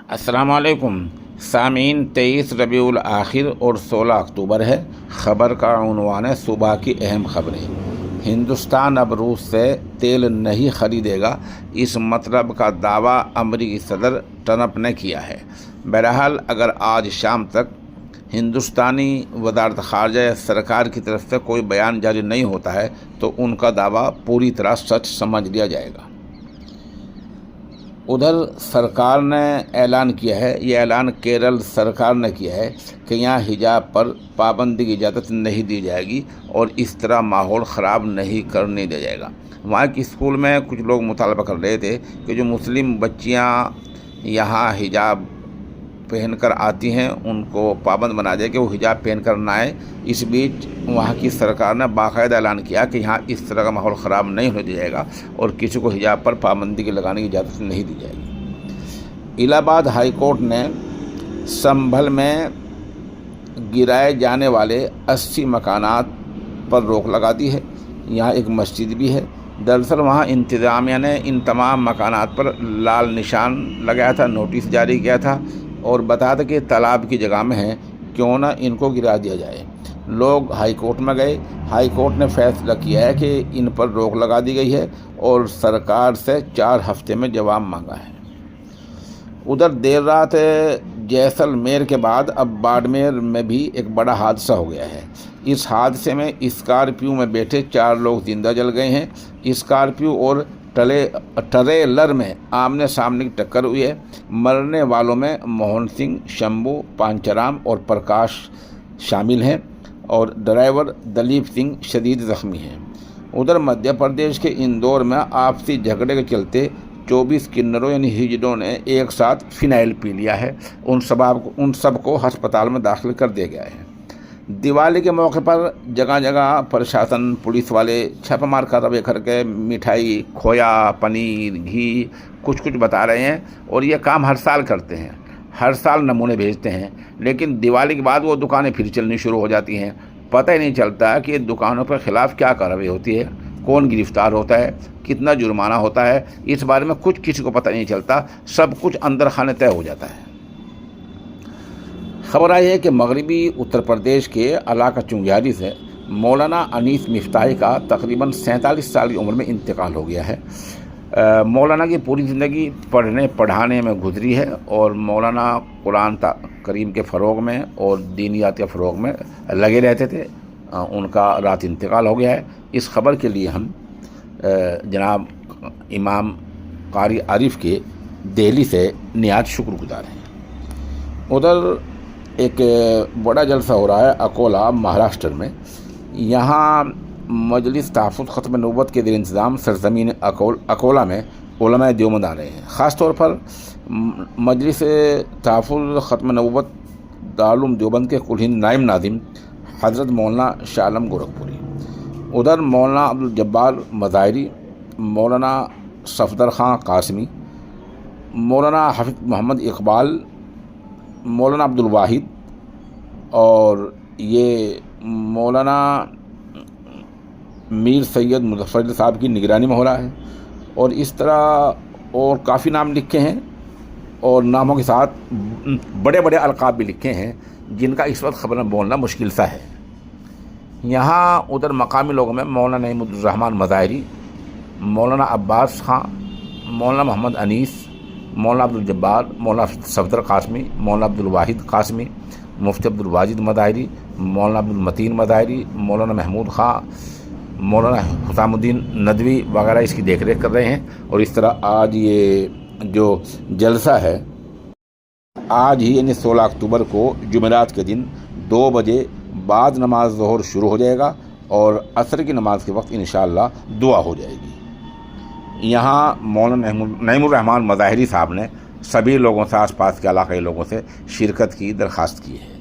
السلام علیکم سامعین، 23 ربیع الآخر اور 16 اکتوبر ہے۔ خبر کا عنوان ہے صبح کی اہم خبریں۔ ہندوستان اب روس سے تیل نہیں خریدے گا، اس مطلب کا دعویٰ امریکی صدر ٹرمپ نے کیا ہے۔ بہرحال اگر آج شام تک ہندوستانی وزارت خارجہ یا سرکار کی طرف سے کوئی بیان جاری نہیں ہوتا ہے تو ان کا دعویٰ پوری طرح سچ سمجھ لیا جائے گا۔ ادھر سرکار نے اعلان کیا ہے، یہ اعلان کیرل سرکار نے کیا ہے کہ یہاں حجاب پر پابندی کی اجازت نہیں دی جائے گی اور اس طرح ماحول خراب نہیں کرنے دیا جائے گا۔ وہاں کے اسکول میں کچھ لوگ مطالبہ کر رہے تھے کہ جو مسلم بچیاں یہاں حجاب پہن کر آتی ہیں ان کو پابند بنا دے کہ وہ حجاب پہن کر نہ آئے۔ اس بیچ وہاں کی سرکار نے باقاعدہ اعلان کیا کہ یہاں اس طرح کا ماحول خراب نہیں ہونے دیا جائے گا اور کسی کو حجاب پر پابندی کے لگانے کی اجازت نہیں دی جائے گی۔ الہ آباد ہائی کورٹ نے سنبھل میں گرائے جانے والے 80 مکانات پر روک لگا دی ہے۔ یہاں ایک مسجد بھی ہے۔ دراصل وہاں انتظامیہ نے ان تمام مکانات پر لال نشان لگایا تھا، نوٹس جاری کیا تھا اور بتا تھا کہ تالاب کی جگہ میں ہیں، کیوں نہ ان کو گرا دیا جائے۔ لوگ ہائی کورٹ میں گئے، ہائی کورٹ نے فیصلہ کیا ہے کہ ان پر روک لگا دی گئی ہے اور سرکار سے 4 ہفتے میں جواب مانگا ہے۔ ادھر دیر رات جیسلمیر کے بعد اب باڑمیر میں بھی ایک بڑا حادثہ ہو گیا ہے۔ اس حادثے میں اسکارپیو میں بیٹھے 4 لوگ زندہ جل گئے ہیں۔ اسکارپیو اور ٹریلر میں آمنے سامنے کی ٹکر ہوئی ہے۔ مرنے والوں میں موہن سنگھ، شمبھو، پانچرام اور پرکاش شامل ہیں اور ڈرائیور دلیپ سنگھ شدید زخمی ہیں۔ ادھر مدھیہ پردیش کے اندور میں آپسی جھگڑے کے چلتے 24 کنروں یعنی ہجڑوں نے ایک ساتھ فنائل پی لیا ہے۔ ان سب کو ہسپتال میں داخل کر دیا گیا ہے۔ دیوالی کے موقع پر جگہ جگہ پرشاسن، پولیس والے چھاپہ مار کارروائی کر کے مٹھائی، کھویا، پنیر، گھی کچھ بتا رہے ہیں اور یہ کام ہر سال کرتے ہیں، ہر سال نمونے بھیجتے ہیں، لیکن دیوالی کے بعد وہ دکانیں پھر چلنی شروع ہو جاتی ہیں۔ پتہ ہی نہیں چلتا کہ دکانوں پر خلاف کیا کارروائی ہوتی ہے، کون گرفتار ہوتا ہے، کتنا جرمانہ ہوتا ہے، اس بارے میں کسی کو پتہ نہیں چلتا، سب کچھ اندر خانے طے ہو جاتا ہے۔ خبر آئی ہے کہ مغربی اتر پردیش کے علاقہ چنگیاری سے مولانا انیس مفتاحی کا تقریباً 47 سال کی عمر میں انتقال ہو گیا ہے۔ مولانا کی پوری زندگی پڑھنے پڑھانے میں گزری ہے اور مولانا قرآن کریم کے فروغ میں اور دینیات کے فروغ میں لگے رہتے تھے۔ ان کا رات انتقال ہو گیا ہے۔ اس خبر کے لیے ہم جناب امام قاری عارف کے دہلی سے نہایت شکر گزار ہیں۔ ادھر ایک بڑا جلسہ ہو رہا ہے اکولا، مہاراشٹر میں۔ یہاں مجلس تحفظ ختم نبوت کے زیر انتظام سرزمین اکولا میں علماء دیوبند آ رہے ہیں۔ خاص طور پر مجلس تحفظ ختم نبوت دارالعلوم دیوبند کے کل ہند نائب ناظم حضرت مولانا شاہ عالم گورکھپوری، ادھر مولانا عبدالجبار مظاہری، مولانا صفدر خان قاسمی، مولانا حافظ محمد اقبال، مولانا عبدالواحد اور یہ مولانا میر سید مظفر صاحب کی نگرانی میں ہو رہا ہے اور اس طرح اور کافی نام لکھے ہیں اور ناموں کے ساتھ بڑے بڑے القاب بھی لکھے ہیں جن کا اس وقت خبر بولنا مشکل سا ہے۔ یہاں ادھر مقامی لوگوں میں مولانا نعیم الرحمن مظاہری، مولانا عباس خان، مولانا محمد انیس، مولانا عبدالجبار، مولانا صفدر قاسمی، مولانا عبدالواحد قاسمی، مفتی عبدالواجد مظاہری، مولانا عبدالمتین مظاہری، مولانا محمود خان، مولانا حسام الدین ندوی وغیرہ اس کی دیکھ ریکھ کر رہے ہیں۔ اور اس طرح آج یہ جو جلسہ ہے آج ہی یعنی 16 اکتوبر کو جمعرات کے دن 2 بجے بعد نماز ظہر شروع ہو جائے گا اور عصر کی نماز کے وقت انشاءاللہ دعا ہو جائے گی۔ یہاں مولانا نعیم الرحمن مظاہری صاحب نے سبھی لوگوں سے، آس پاس کے علاقائی لوگوں سے شرکت کی درخواست کی ہے۔